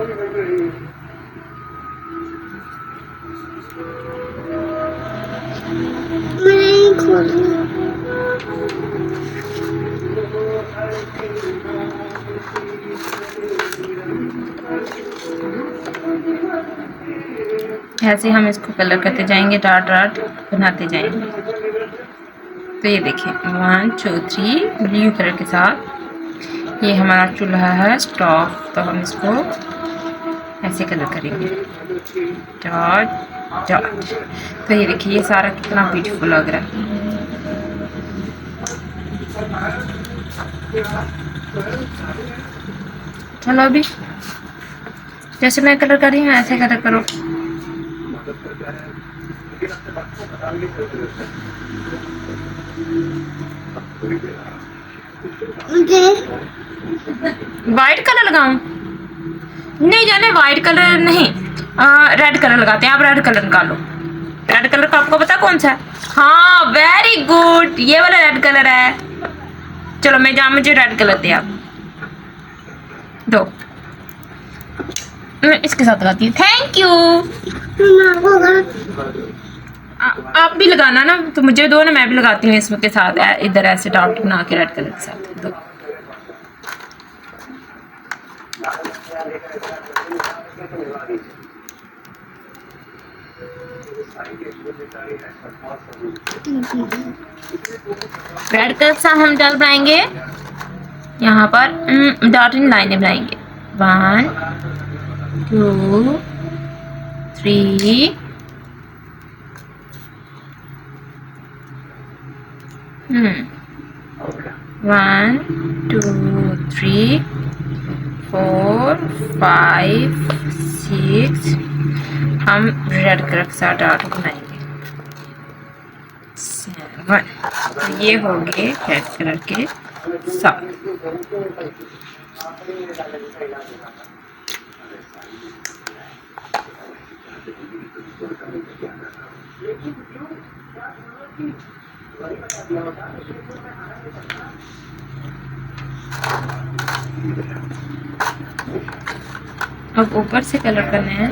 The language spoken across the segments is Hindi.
नहीं खोलना। ऐसे हम इसको कलर करते जाएंगे, डॉट डॉट बनाते जाएंगे। तो ये देखिए 1 2 3 ब्लू कलर के साथ ये हमारा चूल्हा है स्टोव। तो हम इसको ऐसे कलर करेंगे, डॉट डॉट। तो ये देखिए ये सारा कितना ब्यूटीफुल लग रहा है। चलो अभी जैसे मैं कलर कर रही हूँ ऐसे कलर करो। मुझे वाइट कलर लगाऊं? नहीं जाने, वाइट कलर नहीं, रेड कलर लगाते हैं। आप रेड कलर निकालो। रेड कलर का आपको पता कौन सा है? हाँ वेरी गुड, ये वाला रेड कलर है। चलो मैं जा, मुझे रेड कलर दे आप दो। मैं इसके साथ लगाती हूँ। Thank you. आप भी लगाना ना, तो मुझे दो ना, मैं भी लगाती हूँ इसके साथ। इधर ऐसे डॉट बना के रेड कलर के साथ दो। रेड कलर से हम डल बनाएंगे यहाँ पर, डॉट इन लाइनें बनाएंगे। 1 2 3 1 2 3 4 5 6 हम रेड कलर के साथ डॉट बनाएंगे। 7 तो ये हो गए रेड कलर के साथ। अब ऊपर से कलर करने हैं।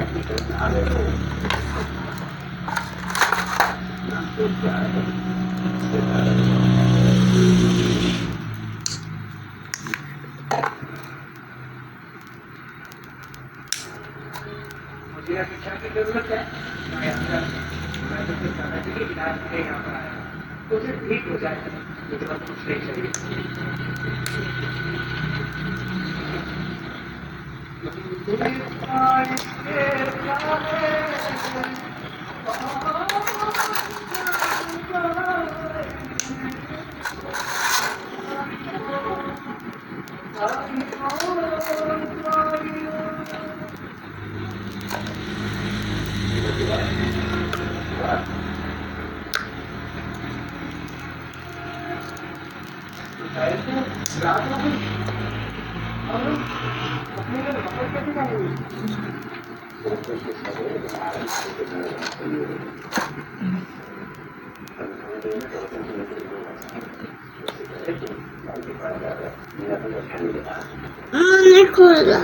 मैंने खोला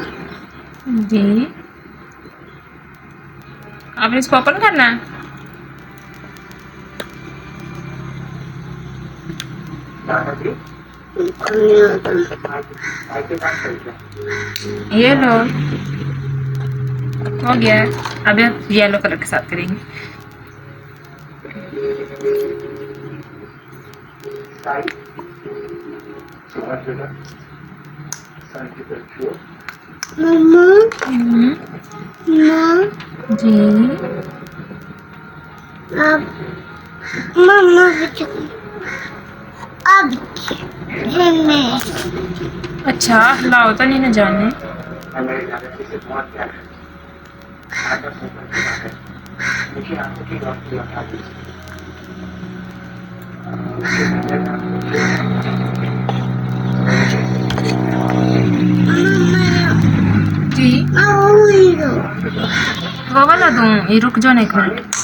जी अब इसको ओपन करना है। ये लो हो गया। अब येलो कलर के साथ करेंगे। मम्मा माँ जी अब मम्मा अब मैं अच्छा लाओ तो नहीं न जाने। जी वो वाला दूँ? ये रुक जाओ ना एक मिनट।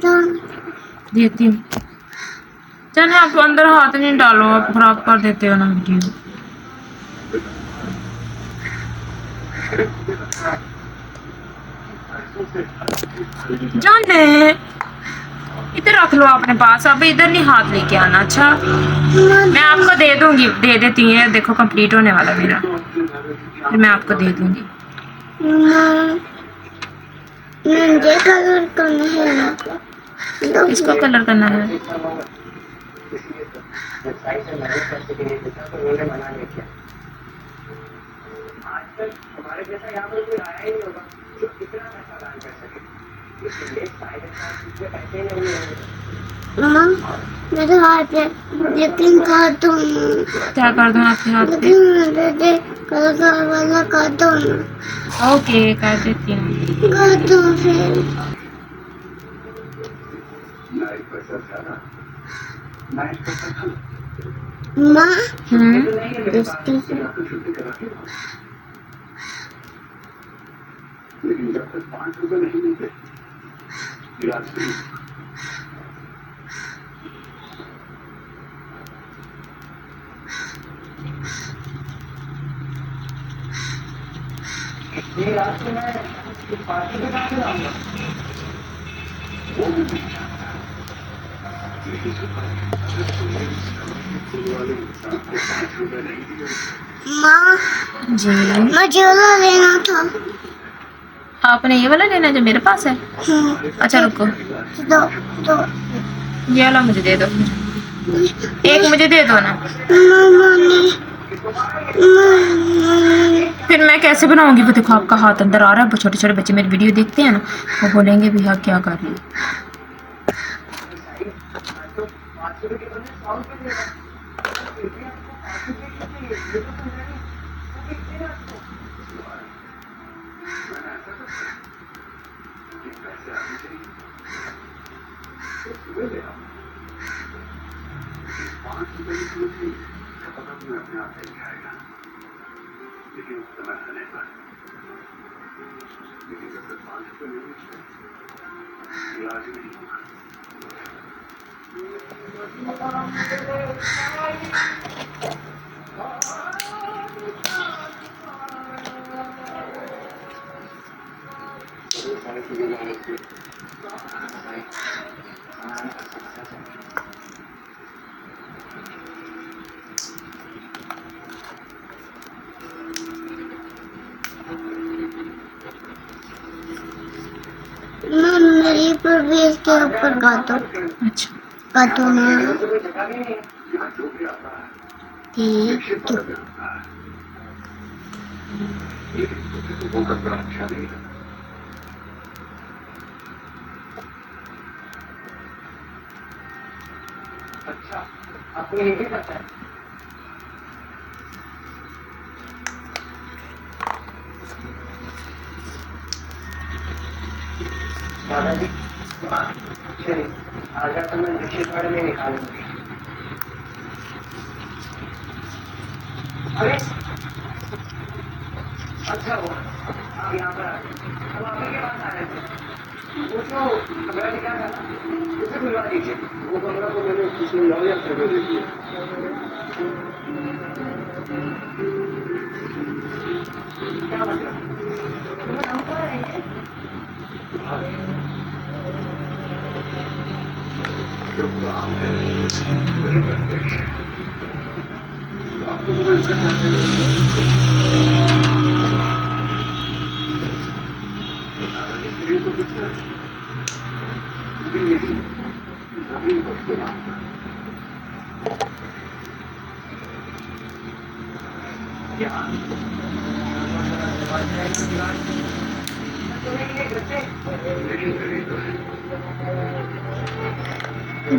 देती हूँ। चल आप अंदर हाथ नहीं डालो, आप खराब कर देते हो ना वीडियो। जाने इधर रख लो अपने पास, अब इधर नहीं हाथ लेके आना। अच्छा मैं आपको दे दूंगी, दे देती है। देखो कंप्लीट होने वाला मेरा, फिर मैं आपको दे दूंगी। मुझे कलर करना है। इसको कलर करना है। माँ मेरे हाथ है लेकिन कर दो ना। क्या कर दूं आपके हाथ पे? लेकिन मेरे कलर वाला कर दो ना। ओके कर देती हूँ। कर दो फिर। माँ इसकी माँ जी मुझे वाला लेना था। आपने ये वाला लेना जो मेरे पास है? अच्छा रुको, दो दो ये वाला मुझे दे दो, एक मुझे दे दो ना। मामा ने फिर मैं कैसे बनाऊंगी? वो देखो आपका हाथ अंदर आ रहा है। वो छोटे छोटे बच्चे मेरी वीडियो देखते हैं ना, वो बोलेंगे भैया क्या कर रही है। माँ मेरी पर भी इसके ऊपर कर दो। अच्छा कर दो ना। ठीक है। दादाजी चलिए आजा तो मैं निश्चित बारे में निकालूंगी। अरे अच्छा हुआ आप यहाँ पर आ गए। अब आप ही के पास आ रहे थे। वो जो कमरा निकाल था ना उसे खुलवा दीजिए। वो कमरा तो मैंने उसमें लॉ कर दीजिए। क्या मतलब? तुम्हें हम कह रहे हैं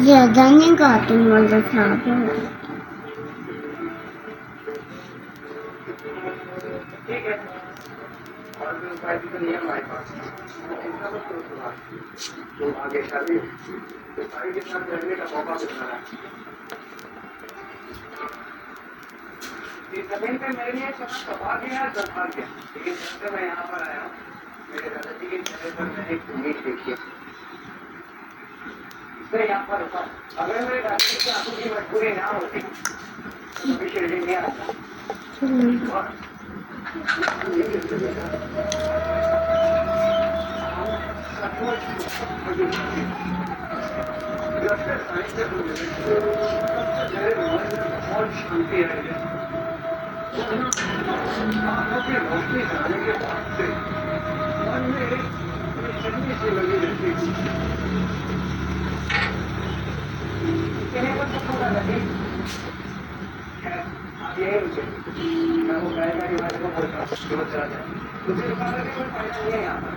ज्यादा नहीं काटूं वाला खराब हो। ठीक है और भी उपाय भी तो नहीं है हमारे पास। इतना तो सोच तो आगे शादी तो भाई के साथ रहने का मौका मिल रहा है। इस जमीन पे मेरे लिए सब सौभाग्य है दुर्भाग्य। लेकिन जब से मैं यहाँ पर आया हूँ मेरे दादाजी के चेहरे पर मैंने एक उम्मीद देखी है। नहीं यहाँ पर रुका। अगर मेरे दादाजी की आंखों की मजबूरी ना होती तो भी शिरडी नहीं आता। और ये कैसे बेटा? सचमुच मुझे जब से साइंस से मिले मेरे मन में बहुत शांति आई है। आंखों की रोशनी जाने के बाद से मन में एक बेचैनी सी लगी रहती थी। इन्हें कुछ होगा नहीं। खैर, यही मुझे मैं वो गायका के बारे में बोलता हूँ जो चला जाए मुझे रुकाने की कोई फायदा नहीं है यहाँ पर।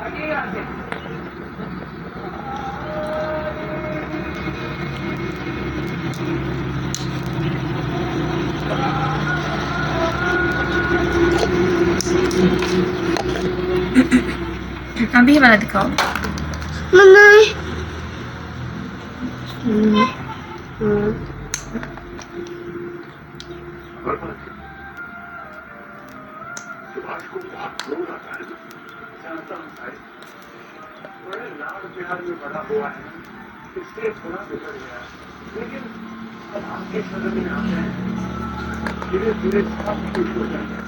आगे यहाँ से अभी वाला दिखाओ। मम्मा सुभाष को बहुत क्रोध आता है। जानता हूँ साहिब, बड़े लाड प्यार में बड़ा हुआ है, इससे थोड़ा बिगड़ गया। लेकिन अब आपके शरण में आते हैं, धीरे धीरे सब कुछ हो जाता है।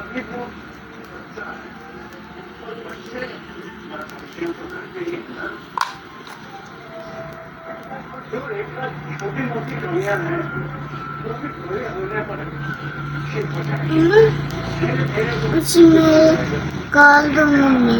अपनी को बच्चा है और बच्चे बच्चियों को करते ही है ना। जो एक साथ छोटी मोटी कमियां हैं वो भी पूरे होने पर ठीक हो जाएगी। मम्मा धीरे धीरे कुछ मैं काल दो मम्मी